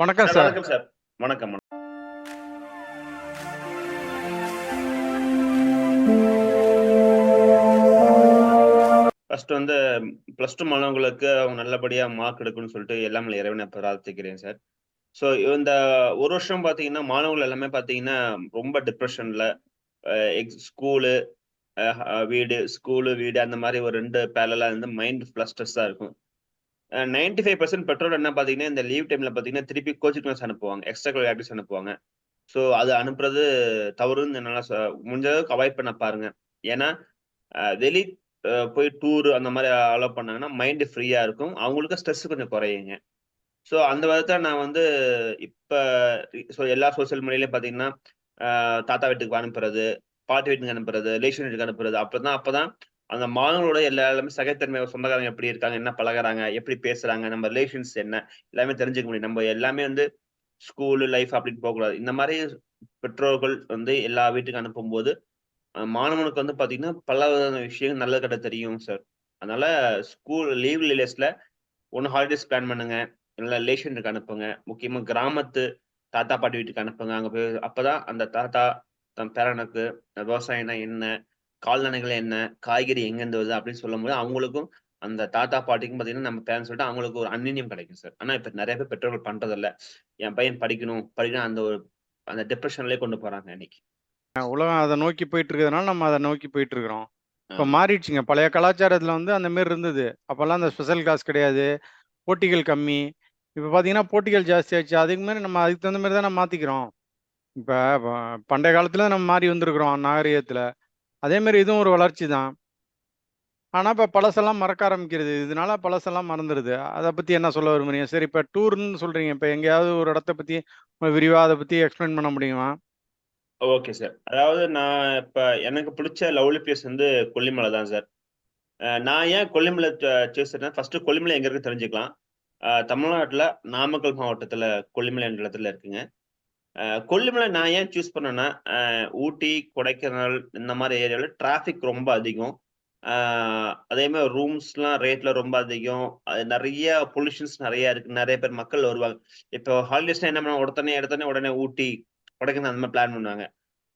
வணக்கம் sir sir. வணக்கம் sir. வணக்கம். ஃபர்ஸ்ட் வந்து +2 மாணவர்களுக்கு அவங்க நல்லபடியா மார்க் எடுக்கணும்னு சொல்லிட்டு எல்லாம் வல்ல இறைவனை பிரார்த்திக்கிறேன் சார். ஸோ இந்த 1 வருஷம் பார்த்தீங்கன்னா, மாணவர்கள் எல்லாமே பார்த்தீங்கன்னா, ரொம்ப டிப்ரஷன்ல ஸ்கூலு, வீடு, ஸ்கூலு, வீடு அந்த மாரி ஒரு 2 பேரலலா இருந்து மைண்ட் ஃபுல்லா ஸ்ட்ரெஸ்ஸா இருக்கும். 95% பெற்றோர் என்ன பார்த்தீங்கன்னா, இந்த லீவ் டைம்ல பார்த்தீங்கன்னா, திருப்பி கோச்சிங் கிளாஸ் அனுப்புவாங்க. எக்ஸ்ட்ரா கரிக்குலர் ஆக்டிவிட்டீஸ் அனுப்புவாங்க. ஸோ அது அனுப்புறது தவறுன்னு என்னால முடிஞ்ச அளவுக்கு அவாய்ட் பண்ண பாருங்க. ஏன்னா, வெளி போய் டூர் அந்த மாரி அலோவ் பண்ணாங்கன்னா, மைண்ட் ஃப்ரீயா இருக்கும். அவங்களுக்கு ஸ்ட்ரெஸ் கொஞ்சம் குறையுங்க. ஸோ அந்த விதத்துல நான் வந்து இப்ப எல்லா சோசியல் மீடியாலயும் பார்த்தீங்கன்னா, தாத்தா வீட்டுக்கு அனுப்புறது, பாட்டி வீட்டுக்கு அனுப்புறது, ரிலேஷன் வீட்டுக்கு அனுப்புறது. அப்பதான் அந்த மாணவர்களோட எல்லாருமே சகத்தன்மை சொந்தக்காரங்க எப்படி இருக்காங்க? என்ன பழகுறாங்க? எப்படி பேசுறாங்க? நம்ம ரிலேஷன்ஸ் என்ன? எல்லாமே தெரிஞ்சுக்க முடியும். நம்ம எல்லாமே வந்து ஸ்கூலு லைஃப் அப்படின்னு போகக்கூடாது. இந்த மாரி பெற்றோர்கள் வந்து எல்லா வீட்டுக்கும் அனுப்பும்போது, மாணவனுக்கு வந்து பார்த்தீங்கன்னா, பல விதமான விஷயம் நல்லது கெட்டது தெரியும் சார். அதனால ஸ்கூல் லீவ் ஹாலிடேஸ்ல ஒண்ணு ஹாலிடேஸ் பிளான் பண்ணுங்க. இல்ல ரிலேஷன் வீட்டுக்கு அனுப்புங்க. முக்கியமா கிராமத்து தாத்தா, பாட்டி வீட்டுக்கு அனுப்புங்க. அங்க போய் அப்பதான் அந்த தாத்தா தன் பேரனுக்கு விவசாயம்னா என்ன? கால்நடைகள் என்ன? காய்கறி எங்கேருந்து வருது? அப்படின்னு சொல்லும்போது, அவங்களுக்கும் அந்த தாத்தா, பாட்டிக்கும் பார்த்தீங்கன்னா, நம்ம பேரன்ட்ஸ் விட அவங்களுக்கு ஒரு அந்நியம் கிடைக்கும் சார். ஆனா இப்ப நெறைய பேர் பெற்றோர்கள் பண்றதில்ல. என் பையன் படிக்கணும், படிக்கணும் அந்த டிப்ரஷன்லயே கொண்டு போறாங்க இன்னைக்கு. உலகம் அத நோக்கி போயிட்டு இருக்கிறதுனால, நம்ம அத நோக்கி போயிட்டு இருக்கிறோம். இப்ப ஆமா. மாறிடுச்சுங்க. பழைய கலாச்சாரத்துல வந்து அந்த மாரி இருந்தது. அப்பல்லாம் அந்த ஸ்பெஷல் கிளாஸ் கிடையாது. போட்டிகள் கம்மி. இப்ப பார்த்தீங்கன்னா, போட்டிகள் ஜாஸ்தியாச்சு. அதுக்கு தகுந்த மாரி தான மாத்திக்கிறோம். இப்ப ப பண்டைய காலத்துல நம்ம மாறி வந்திருக்கிறோம் நாகரீகத்துல. அதே மாரி இதுவும் ஒரு வளர்ச்சி தான். ஆனா, இப்ப பழசெல்லாம் மறக்க ஆரம்பிக்கிறது. இதனால பழசெல்லாம் மறந்துருது. அத பத்தி என்ன சொல்ல விரும்புறீங்க? சரி, இப்ப டூர்ன்னு சொல்றீங்க. இப்ப எங்கேயாவது ஒரு இடத்த பத்தி விரிவா அத பத்தி எக்ஸ்பிளைன் பண்ண முடியுமா? Okay sir. அதாவது நான் இப்ப எனக்கு பிடிச்ச லவ்லி பிளேஸ் வந்து கொல்லிமலை தான் சார். நான் ஏன் கொல்லிமலை சூஸ் பண்ணேன் ஃபர்ஸ்ட்டு கொல்லிமலை எங்க இருக்குன்னு தெரிஞ்சுக்கலாம். தமிழ்நாட்டுல நாமக்கல் மாவட்டத்துல கொல்லிமலை என்ற இடத்துல இருக்குங்க. கொல்லிமலை நான் ஏன் சூஸ் பண்ணேன்னா, ஊட்டி, கொடைக்கானல் இந்த மாரி ஏரியால டிராஃபிக் ரொம்ப அதிகம். அ அதே மாரி ரூம்ஸ்லாம் ரேட்ல ரொம்ப அதிகம். அது நெறைய பொல்யூஷன்ஸ் நெறைய இருக்கு. நெறைய பேர் மக்கள் வருவாங்க. இப்போ ஹாலிடேஸ்னா என்ன பண்ணுவாங்க, எடுத்தோனே உடனே ஊட்டி, கொடைக்கானல் அந்த மாரி பிளான் பண்ணுவாங்க.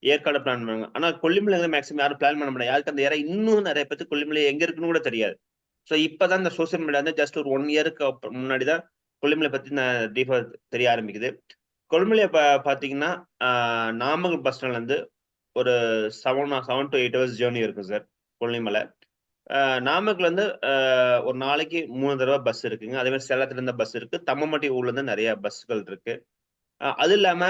ஏற்காடு பிளான் பண்ணுவாங்க. ஆனா கொல்லிமலை வந்து மேக்ஸிமம் யாரும் பிளான் பண்ண மாட்டாங்க. யாருக்கு அந்த ஏரியா இன்னும் நெறைய பேத்துக்கு கொல்லிமலை எங்க இருக்குன்னு கூட தெரியாது. ஸோ இப்ப தான் இந்த சோசியல் மீடியா வந்து ஜஸ்ட் ஒரு 1 இயருக்கு முன்னாடி தான் கொல்லிமலை பத்தி டீப்பா தெரிய ஆரம்பிக்குது. கொல்லிமலை பார்த்தீங்கன்னா, அ நாமக்கல் பஸ் ஸ்டாண்ட்லருந்து ஒரு 7 டூ 8 ஹவர்ஸ் ஜர்னி இருக்கும் சார், கொல்லிமலை. நாமக்கல்லேருந்து ஒரு நாளைக்கு 3 தடவ பஸ் இருக்குங்க. அதே மாரி சேலத்துலேருந்து பஸ் இருக்கு. தம்மம்பட்டி ஊர்லேருந்து நெறைய பஸ்கள் இருக்கு. அது இல்லாம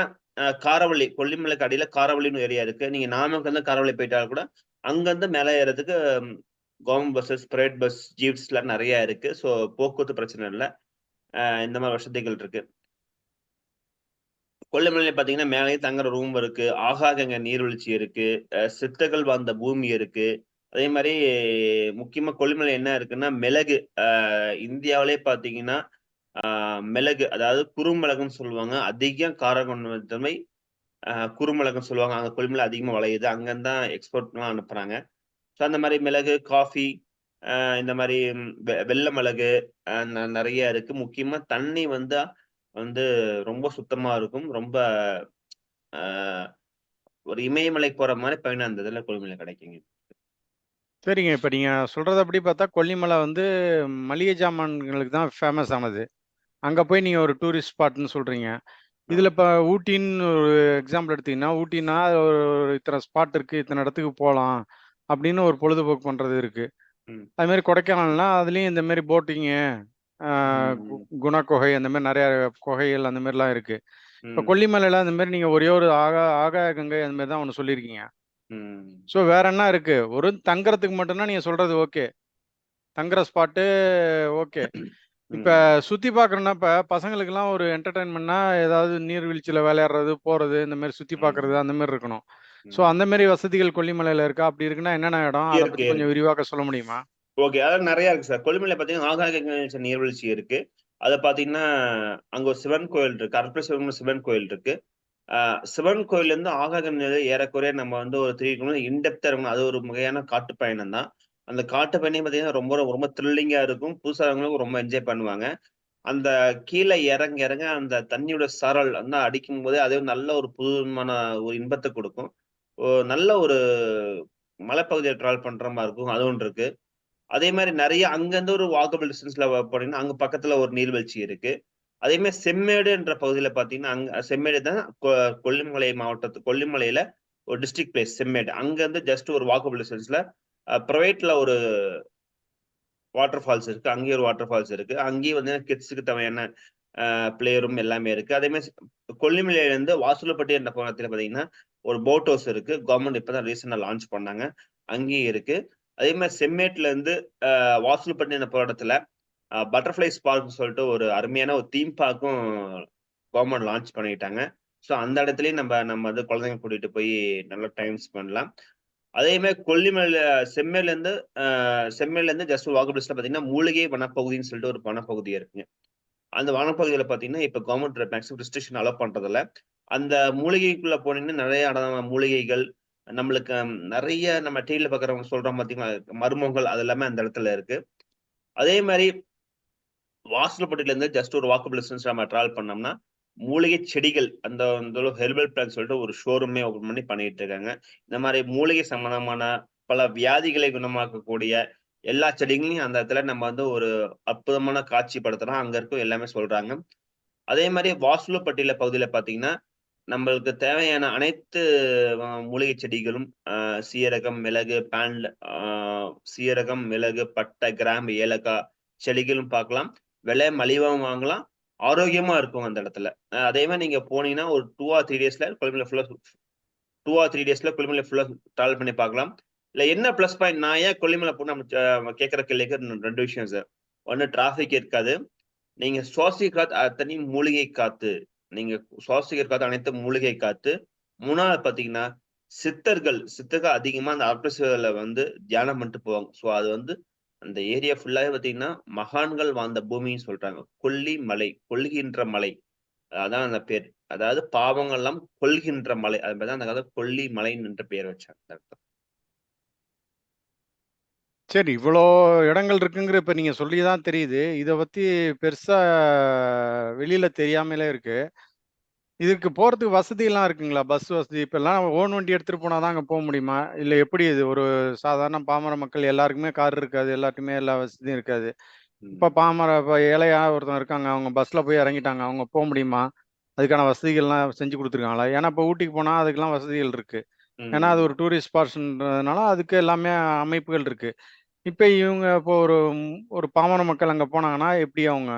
காரவள்ளி, கொல்லிமலைக்கு அடியில காரவள்ளின்னு ஒரு ஏரியா இருக்கு. நீங்க நாமக்கல்லேருந்து காரவள்ளி போயிட்டா கூட, அங்கருந்து மேல ஏறதுக்கு கவர்மெண்ட் பஸ்ஸஸ், பிரைவேட் பஸ், ஜீப்ஸ்லாம் நெறைய இருக்கு. ஸோ போக்குவரத்து பிரச்சனை இல்ல. இந்த மாரி வசதிகள் இருக்கு. கொல்லிமலையில பார்த்தீங்கன்னா, மேலேயே தங்குற ரூம் இருக்கு. ஆகாகங்க நீர்வீழ்ச்சி இருக்கு. சித்தர்கள் வாழ்ந்த பூமி இருக்கு. அதே மாரி முக்கியமா கொல்லிமலை என்ன இருக்குன்னா, மிளகு. இந்தியாவிலேயே பார்த்தீங்கன்னா, மிளகு அதாவது குறுமிளகுன்னு சொல்லுவாங்க. அதிக காரகுணத்தன்மை குறுமிளகுன்னு சொல்லுவாங்க. அங்க கொல்லிமலை அதிகமா விளையுது. அங்கருந்து தான் எக்ஸ்போர்ட்லாம் அனுப்புறாங்க. ஸோ அந்த மாரி மிளகு, காஃபி, இந்த மாரி வெள்ள மிளகு நெறைய இருக்கு. முக்கியமா தண்ணி வந்து ரொம்ப சுத்தமா இருக்கும். ரொம்ப அ ஒரு இமயமலைக்கு போற மாரி பயணம் அந்த இதுல கொல்லிமலைல கிடைக்குங்க. சரிங்க. இப்ப நீங்க சொல்றதப்படி பார்த்தா, கொல்லிமலை வந்து மளிகை ஜாமான்களுக்கு தான் ஃபேமஸ் ஆனது. அங்க போய் நீங்க ஒரு டூரிஸ்ட் ஸ்பாட்ன்னு சொல்றீங்க. இதுல ஆமா. இப்ப ஊட்டின்னு ஒரு எக்ஸாம்பிள் எடுத்தீங்கன்னா, ஊட்டின்னா ஒரு ஒரு இத்தன ஸ்பாட் இருக்கு, இத்தன இடத்துக்கு போலாம். அப்படின்னு ஒரு பொழுதுபோக்கு பண்றது இருக்கு. ம். அது மாரி கொடைக்கானல்னா, அதுலயும் இந்த மாரி போட்டிங்கு, ஆ கு ம். குணா குகை அந்த மாரி நெறைய குகைகள் அந்த மாரிலாம் இருக்கு. இப்ப ம். கொல்லிமலையில அந்த மாரி நீங்க ஒரே ஒரு ஆகாய கங்கை அந்த மாரி தான் ஒண்ணு சொல்லியிருக்கீங்க. ம். ஸோ வேற என்ன இருக்கு? ஒரு தங்கறதுக்கு மட்டும்னா நீங்க சொல்றது ஓகே. தங்குற ஸ்பாட்டு ஓகே. இப்ப ம். சுத்தி பார்க்கணும்னா, இப்ப பசங்களுக்கெல்லாம் ஒரு என்டர்டெயின்மென்ட்னா, ஏதாவது நீர்வீழ்ச்சியில விளையாடுறது, போறது, இந்த மாரி சுத்தி பார்க்கறது, ம். அந்த மாரி இருக்கணும். ஸோ ம். அந்த மாரி வசதிகள் கொல்லிமலையில இருக்கா? அப்படி இருக்குன்னா என்னென்ன இடம்? அத இருக்கு, பத்தி கொஞ்சம் இருக்கு. விரிவாக்க சொல்ல முடியுமா? ஓகே. அதாவது நெறைய இருக்கு சார். கொல்லிமலைல பார்த்தீங்கன்னா, ஆகாய நீர்வீழ்ச்சி இருக்கு. அத பார்த்தீங்கன்னா, அங்க ஒரு சிவன் கோயில் இருக்கு. அற்புதேஸ்வரர்னு சிவன் கோயில் இருக்கு. அ சிவன் கோயில்லேருந்து ஆகாகங்கரை ஏறக்குறைய நம்ம வந்து ஒரு 3 கிலோமீட்டர் இன்டெப்த்தா இருக்கணும். அது ஒரு வகையான காட்டு பயணம் தான். அந்த காட்டு பயணம் பார்த்தீங்கன்னா, ரொம்ப ரொம்ப த்ரில்லிங்கா இருக்கும். புதுசா வரவங்களும் ரொம்ப என்ஜாய் பண்ணுவாங்க. அந்த கீழே இறங்க இறங்க அந்த தண்ணியோட சாரல் வந்து அடிக்கும்போதே அது நல்ல ஒரு புதுவிதமான ஒரு இன்பத்த குடுக்கும். நல்ல ஒரு மலைப்பகுதியில டிராவல் பண்ற மாரி இருக்கும். அது ஒண்ணு இருக்கு. அதே மாரி நெறைய அங்கருந்து ஒரு வாக்கபிள் டிஸ்டன்ஸ்ல போனீங்கன்னா, அங்க பக்கத்துல ஒரு நீர்வீழ்ச்சி இருக்கு. அதே மாரி செம்மேடுன்ற பகுதியில பார்த்தீங்கன்னா, அங்க செம்மேடு தான் கொல்லிமலை கொல்லிமலையில ஒரு டிஸ்ட்ரிக்ட் பிளேஸ் செம்மேடு. அங்கருந்து ஜஸ்ட் ஒரு வாக்கபிள் டிஸ்டன்ஸ்ல பிரைவேட்ல ஒரு வாட்டர் ஃபால்ஸ் இருக்கு. அங்கேயும் ஒரு வாட்டர் ஃபால்ஸ் இருக்கு. அங்கேயும் வந்து கிட்ஸ்‌க்கு தேவையான ப்ளே ரூம் எல்லாமே இருக்கு. அதே மாரி கொல்லிமலையிலருந்து வாசலுப்பட்டி என்ற பகுதியில பார்த்தீங்கன்னா, ஒரு போட் ஹவுஸ் இருக்கு. கவர்ன்மெண்ட் இப்ப தான் ரீசென்ட்டா லான்ச் பண்ணாங்க. அங்கேயும் இருக்கு. அதே மாரி செம்மேட்லருந்து வாசலுப்பட்டி என்ற இடத்துல பட்டர்ஃப்ளை பார்க்ன்னு சொல்லிட்டு ஒரு அருமையான ஒரு தீம் பார்க்கும் கவர்ன்மெண்ட் லான்ச் பண்ணிட்டாங்க. ஸோ அந்த இடத்துலயும் நம்ம நம்ம வந்து குழந்தைங்க கூட்டிட்டு போய் நல்லா டைம் ஸ்பெண்ட் பண்ணலாம். அதே மாரி கொல்லிமலையில செம்மேடுலேருந்து அ செம்மேடுலேருந்து ஜஸ்ட் வாக்கபிள் டிஸ்டன்ஸ்ல பார்த்தீங்கன்னா, மூலிகை வனப்பகுதின்னு சொல்லிட்டு ஒரு வனப்பகுதி இருக்குங்க. அந்த வனப்பகுதியில பார்த்தீங்கன்னா, இப்ப கவர்ன்மெண்ட் மேக்ஸிமம் ரெஸ்ட்ரிக்ஷன் அலோவ் பண்றதில்ல. அந்த மூலிகைக்குள்ள போனீங்கன்னா, நெறைய மூலிகைகள், நம்மளுக்கு நெறைய நம்ம டிவில பார்க்குறவங்க சொல்றோம் பார்த்தீங்களா, மர்மங்கள் அது எல்லாமே அந்த இடத்துல இருக்கு. அதே மாரி வாசல்பட்டியிலருந்து ஜஸ்ட் ஒரு வாக்கபிள் டிஸ்டன்ஸ் நம்ம டிராவல் பண்ணோம்னா, மூலிகை செடிகள் அந்த அந்த ஹெர்பல் பிளான்ட் சொல்லிட்டு ஒரு ஷோரூமே ஓப்பன் பண்ணி பண்ணிட்டு இருக்காங்க. இந்த மாரி மூலிகை சம்மந்தமான பல வியாதிகளை குணமாக்கக்கூடிய எல்லா செடிகளையும் அந்த இடத்துல நம்ம வந்து ஒரு அற்புதமான காட்சிப்படுத்தலாம். அங்க இருக்கும் எல்லாமே சொல்றாங்க. அதே மாரி வாசலுப்பட்டியில பகுதியில பார்த்தீங்கன்னா, நம்மளுக்கு தேவையான அனைத்து மூலிகை செடிகளும் சீரகம், மிளகு, ஆ சீரகம், மிளகு, பட்டை, கிராம்பு, ஏலக்காய் செடிகளும் பார்க்கலாம். விலை மலிவாவும் வாங்கலாம். ஆரோக்கியமா இருக்கும் அந்த இடத்துல. அதே மாரி நீங்க போனீங்கன்னா, ஒரு 2 ஆர் 3 டேஸ்ல கொல்லிமலை ஃபுல்லா 2 ஆர் 3 டேஸ்ல கொல்லிமலை ஃபுல்லா டிராவல் பண்ணி பார்க்கலாம். இதுல என்ன பிளஸ் பாயிண்ட் நான் ஏன் கொல்லிமலை போனா நம்ம கேட்கிற கேள்விக்கு 2 விஷயம் சார். ஒண்ணு டிராஃபிக் இருக்காது. நீங்க சுவாசிக்கிற காத்து அத்தனையும் மூலிகை காத்து. நீங்க சுவாசிக்கிற காத்து அனைத்தும் மூலிகை காத்து. 3வது பார்த்தீங்கன்னா, சித்தர்கள் அதிகமா அந்த அட்மாஸ்பியர்ல வந்து தியானம் பண்ணிட்டு போவாங்க. ஸோ அது வந்து அந்த ஏரியா ஃபுல்லாவே பார்த்தீங்கன்னா, மகான்கள் வாழ்ந்த பூமின்னு சொல்றாங்க. கொல்லி மலை, கொல்கின்ற மலை. அதான் அந்த பேர். அதாவது பாவங்கள்லாம் கொல்கின்ற மலை. அது மாரி தான் அந்த காலத்துல கொல்லி மலைன்னு பேர் வச்சாங்க. அந்த இடத்துல. சரி, இவ்வளோ இடங்கள் இருக்குங்கிற இப்ப நீங்க சொல்லி தான் தெரியுது. இத பத்தி பெருசா வெளியில தெரியாமலே இருக்கு. இதுக்கு போறதுக்கு வசதிலாம் இருக்குங்களா? பஸ் வசதி இப்பல்லாம் ஓன் வண்டி எடுத்துட்டு போனா தான் அங்க போ முடியுமா? இல்ல எப்படி இது? ஒரு சாதாரண பாமர மக்கள் எல்லாருக்குமே கார் இருக்காது. எல்லார்ட்டயுமே எல்லா வசதியும் இருக்காது. ம். இப்ப ஏழையா ஒருத்தவங்க இருக்காங்க. அவங்க பஸ்ல போய் இறங்கிட்டாங்க. அவங்க போ முடியுமா? அதுக்கான வசதிகள்லாம் செஞ்சு குடுத்துருக்காங்களா? ஏன்னா, இப்ப ஊட்டிக்கு போனா அதுக்கெல்லாம் வசதிகள் இருக்கு. ஏன்னா, அது ம். ஒரு டூரிஸ்ட் ஸ்பாட்ஸ்ன்றதுனால அதுக்கு எல்லாமே அமைப்புகள் இருக்கு. இப்ப இவங்க இப்போ ஒரு பாமர மக்கள் அங்க போனாங்கன்னா, எப்படி அவங்க?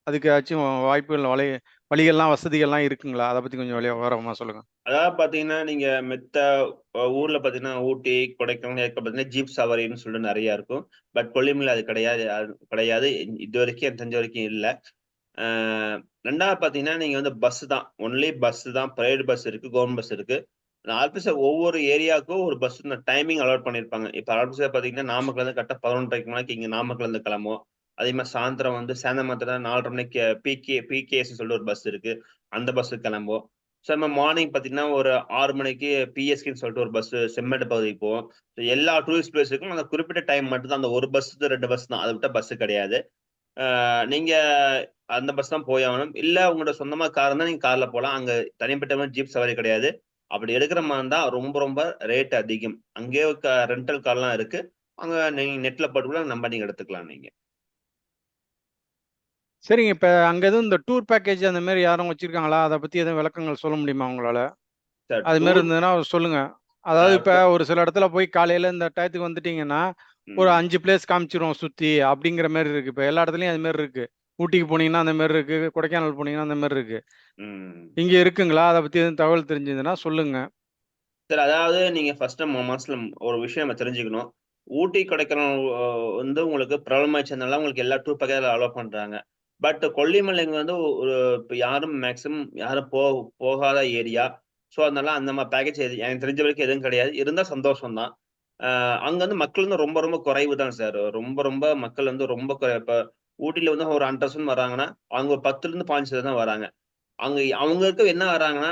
அதுக்காச்சும் வாய்ப்புகள் வழிகள்லாம், வசதிகள்லாம் இருக்குங்களா? அத பத்தி கொஞ்சம் விவரமா சொல்லுங்க. அதாவது பார்த்தீங்கன்னா, நீங்க மித்த ஊர்ல பார்த்தீங்கன்னா, ஊட்டி, கொடைக்கானல், ஏற்காடு பார்த்தீங்கன்னா, ஜீப் சவாரின்னு சொல்லிட்டு நெறைய இருக்கும். பட் கொல்லிமலை அது கிடையாது கிடையாது. இதுவரைக்கும் எனக்கு தெரிஞ்ச வரைக்கும் இல்ல. ஆ 2வது பார்த்தீங்கன்னா, நீங்க வந்து பஸ் தான். ஒன்லி பஸ் தான். பிரைவேட் பஸ் இருக்கு. கவர்ன்மெண்ட் பஸ் இருக்கு. ஆர்டிஓ ஒவ்வொரு ஏரியாவுக்கும் ஒரு பஸ் டைமிங் அலாட் பண்ணியிருப்பாங்க. இப்ப ஆர்டிஓ பார்த்தீங்கன்னா, நாமக்கல்லேருந்து கரெக்ட்டா 11:30 மணிக்கு இங்க நாமக்கல்லேருந்து கிளம்பும். அதே மாரி சாயந்தரம் வந்து சேந்தமங்கலத்துல 4:30 மணிக்கு பிகேஎஸ்ன்னு சொல்லிட்டு ஒரு பஸ் இருக்கு. அந்த பஸ் கிளம்பும். ஸோ நம்ம மார்னிங் பார்த்தீங்கன்னா, ஒரு 6 மணிக்கு பிஎஸ்கேன்னு சொல்லிட்டு ஒரு பஸ் செம்மேடு பகுதிக்கு போகும். எல்லா டூரிஸ்ட் பிளேஸுக்கும் அந்த குறிப்பிட்ட டைம் மட்டும் தான். அந்த 1 பஸ், 2 பஸ் தான். அத விட்டா பஸ் கிடையாது. ஆ நீங்க அந்த பஸ் தான் போய் ஆகணும். இல்ல உங்களோட சொந்தமா கார் இருந்தா நீங்க கார்ல போலாம். அங்க தனிப்பட்ட மாரி ஜீப் சவாரி கிடையாது. அப்படி எடுக்கிற மாரி இருந்தா ரொம்ப ரொம்ப ரேட் அதிகம். அங்கேயே ரென்டல் கார்லாம் இருக்கு. அங்க நீங்க நெட்ல போட்டு கூட நம்ப நீங்க எடுத்துக்கலாம் நீங்க. சரிங்க. இப்ப அங்க எதுவும் இந்த டூர் பேக்கேஜ் அந்த மாரி யாரும் வச்சிருக்காங்களா? அத பத்தி எதுவும் விளக்கங்கள் சொல்ல முடியுமா உங்களால? சார் அது மாரி டூர் இருந்ததுன்னா சொல்லுங்க. அ அதாவது இப்ப கொ ஒரு சில இடத்துல போய் காலையில இந்த டயத்துக்கு வந்துட்டீங்கன்னா, ஒரு ம், 5 பிளேஸ் காமிச்சிரும் சுத்தி அப்படிங்கிற மாரி இருக்கு. இப்ப எல்லா இடத்துலயும் அது மாரி இருக்கு. ஊட்டிக்கு போனீங்கன்னா அந்த மாரி இருக்கு. கொடைக்கானல் போனீங்கன்னா அந்த மாரி இருக்கு. ம். இங்க இருக்குங்களா? அத பத்தி எதுவும் தகவல் தெரிஞ்சதுன்னா சொல்லுங்க. சார் அதாவது நீங்க ஃபர்ஸ்ட்டு மனசுல ஒரு விஷயம் நம்ம தெரிஞ்சுக்கணும். ஊட்டி, கொடைக்கானல் வந்து உங்களுக்கு பிரபலமாச்சுனால உங்களுக்கு எல்லா டூர் பேக்கேஜ்ல அலோவ் பண்றாங்க. பட் கொல்லிமலைங்க வந்து ஒரு இப்ப யாரும் மேக்ஸிமம் யாரும் போகாத ஏரியா. ஸோ, அதனால அந்த மாரி பேக்கேஜ் எனக்கு தெரிஞ்ச வரைக்கும் எதுவும் கிடையாது. இருந்தா சந்தோஷம் தான். அங்க வந்து மக்கள் வந்து ரொம்ப ரொம்ப குறைவு தான் சார். ரொம்ப ரொம்ப மக்கள் வந்து ரொம்ப இப்ப ஊட்டில வந்து ஒரு 100% வராங்கன்னா, அவங்க ஒரு 10லருந்து 15% தான் வராங்க. அங்க அவங்களுக்கு என்ன வராங்கன்னா,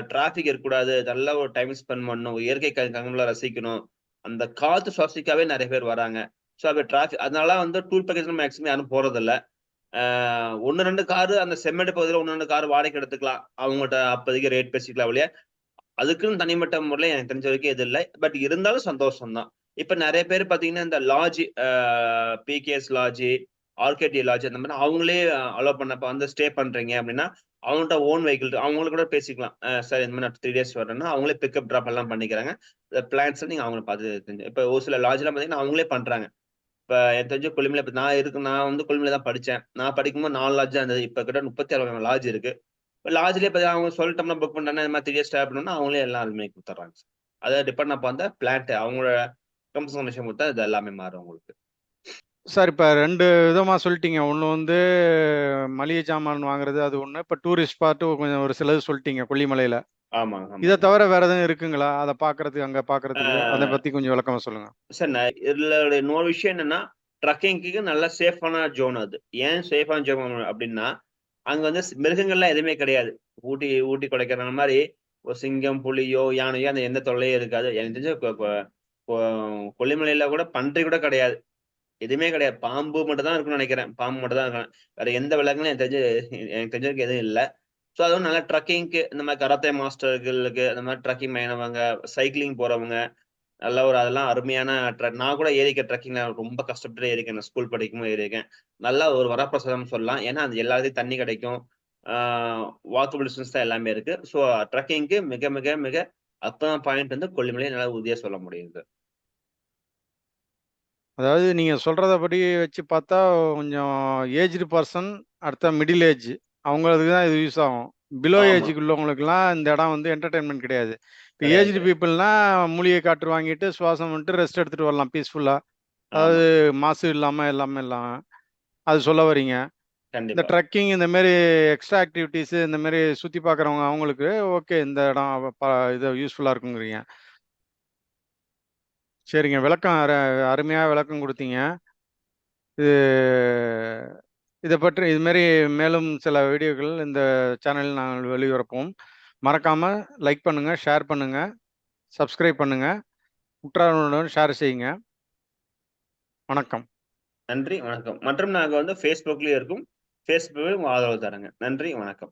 டிராஃபிக் இருக்கக்கூடாது. நல்ல ஒரு டைம் ஸ்பெண்ட் பண்ணணும். இயற்கை கண்கள ரசிக்கணும். அந்த காத்து சுவாசிக்கவே நெறைய பேர் வராங்க. ஸோ, அப்ப அதனால வந்து டூர் பேக்கேஜ்ல மேக்ஸிமம் யாரும் போறதில்ல. 1, 2 காரு அந்த செம்மேடு பகுதியில 1, 2 கார் வாடகைக்கு எடுத்துக்கலாம். அவங்கட்ட அப்போதைக்கு ரேட் பேசிக்கலாம் ஒழிய, அதுக்குன்னு தனிப்பட்ட முறையில எனக்கு தெரிஞ்ச வரைக்கும் எதுவும் இல்ல. பட் இருந்தாலும் சந்தோஷம் தான். இப்ப நெறைய பேர் பார்த்தீங்கன்னா, இந்த லாட்ஜ் பிகேஎஸ் லாட்ஜ், ஆர்கேடி லாட்ஜ் அந்த மாரி அவங்களே அலோவ் பண்ணப்ப வந்து ஸ்டே பண்றீங்க அப்டின்னா, அவங்கள்ட்ட ஓன் வெஹிக்கிள் அவங்கள கூட பேசிக்கலாம். சார் இந்த மாரி நான் 3 டேஸ் வரேன்னா, அவங்களே பிக்கப், ட்ராப் எல்லாம் பண்ணிக்கிறாங்க. பிளான்ஸ்ல நீங்க அவங்கள பார்த்து இப்ப ஒரு சில லாட்ஜ்லாம் பார்த்தீங்கன்னா, அவங்களே பண்றாங்க. இப்ப எனக்கு தெரிஞ்சு கொல்லிமலை இப்ப நான் வந்து கொல்லிமலை தான் படிச்சேன். நான் படிக்கும்போது 4 லாட்ஜ் தான் இருந்தது. இப்ப கிட்ட 36 வகையான லாட்ஜ் இருக்கு. லாட்ஜ்லயே இப்ப அவங்க சொல்லிட்டோம்னா புக் பண்ணிட்டோம்னா, இந்த மாரி 3 டேஸ் ஸ்டே பண்ணணும்னா, அவங்களே எல்லாம் அது மாரி குடுத்துர்றாங்க சார். அத டிபெண்ட் அப்பான் த பிளான்ட் அவங்களோட டெர்ம்ஸ் அண்ட் கண்டிஷன் பொறுத்து இது எல்லாமே மாறும் உங்களுக்கு. சார் இப்ப 2 விதமா சொல்லிட்டீங்க. ஒண்ணு வந்து மளிகை சாமான் வாங்குறது அது ஒண்ணு. இப்ப டூரிஸ்ட் ஸ்பாட் கொஞ்சம் ஒரு சிலது சொல்லிட்டீங்க கொல்லிமலையில. ஆமாங்க, இத ஆமாங்க. தவிர வேற எதுவும் இருக்குங்களா? அத பார்க்கறதுக்கு, அங்க பார்க்கறதுக்கு? அத ஆ பத்தி கொஞ்சம் விளக்கமா சொல்லுங்க. சார் இதுல இன்னொரு விஷயம் என்னன்னா, ட்ரக்கிங்க்கு நல்ல சேஃபான ஜோன் அது. ஏன் சேஃபான ஜோன் அப்டின்னா, அங்க வந்து மிருகங்கள்லாம் எதுவுமே கிடையாது. ஊட்டி ஊட்டி கொடைக்கானல் மாரி ஒரு சிங்கம், புலியோ, யானையோ அந்த எந்த தொல்லையும் இருக்காது. எனக்கு தெரிஞ்சு கொ கொ கொ கொல்லிமலையில கூட பன்றி கூட கிடையாது. எதுவுமே கிடையாது. பாம்பு மட்டும் தான் இருக்கும்னு நெனைக்கிறேன். பாம்பு மட்டும் தான் இருக்கும். வேற எந்த விலங்குகளும் எனக்கு தெரிஞ்ச வரைக்கும் எதுவும் இல்ல. ஸோ அதுவும் நல்லா ட்ரக்கிங்க்கு இந்த மாரி கராத்தே மாஸ்டர்களுக்கு அந்த மாரி ட்ரக்கிங் பயணவங்க, சைக்கிளிங் போறவங்க, நல்ல ஒரு அதெல்லாம் அருமையான நான் கூட ஏறியிருக்கேன் ட்ரக்கிங்ல ரொம்ப கஷ்டப்பட்டு ஏறியிருக்கேன். நான் ஸ்கூல் படிக்கும்போது ஏறியிருக்கேன். நல்ல ஒரு வரப்பிரசாதம்னு சொல்லலாம். ஏன்னா, அது எல்லா இடத்துலயும் தண்ணி கிடைக்கும். ஆ வாக்கபிள் டிஸ்டன்ஸ் தான் எல்லாமே இருக்கு. ஸோ ட்ரக்கிங்க்கு மிக, மிக, மிக அற்புதமான பாயிண்ட் வந்து கொல்லிமலைய என்னால உறுதியா சொல்ல முடியுது. அதாவது நீங்க சொல்றதபடி வச்சு பார்த்தா, கொஞ்சம் ஏஜ்டு பெர்சன், அடுத்த மிடில் ஏஜ் அவங்களுக்கு தான் இது யூஸ் ஆகும். பிலோ ஆமா. ஏஜ்க்கு உள்ளவங்களுக்கெல்லாம் இந்த இடம் வந்து என்டர்டெயின்மென்ட் கிடையாது. இப்ப கிடையாது, ஏஜ்டு கிடையாது. பீப்பிள்னா மூலிகை காற்று வாங்கிட்டு, சுவாசம் விட்டு ரெஸ்ட் எடுத்துட்டு வரலாம் பீஸ்ஃபுல்லா. ஆமா. அதாவது மாசு இல்லாம, எல்லாமே இல்லாம. அது சொல்ல வர்றீங்க. இந்த கண்டிப்பா. ட்ரெக்கிங் இந்த மாரி எக்ஸ்ட்ரா ஆக்டிவிட்டீஸ் இந்த மாரி சுத்தி பார்க்குறவங்க அவங்களுக்கு ஓகே இந்த இடம் இது யூஸ்ஃபுல்லா இருக்குங்கிறீங்க. சரிங்க. விளக்கம் அருமையா விளக்கம் குடுத்தீங்க. இது இத பற்றி இது மாரி மேலும் சில வீடியோக்கள் இந்த சேனலில் நாங்கள் வெளியிறப்போம். மறக்காம லைக் பண்ணுங்க, ஷேர் பண்ணுங்க, சப்ஸ்கிரைப் பண்ணுங்க. உற்றார்களுடன் ஷேர் செய்யுங்க. வணக்கம். நன்றி, வணக்கம். மற்றும் நாங்க வந்து Facebookலயும் இருக்கோம். Facebookலயும் உங்க ஆதரவு தரங்க. நன்றி, வணக்கம்.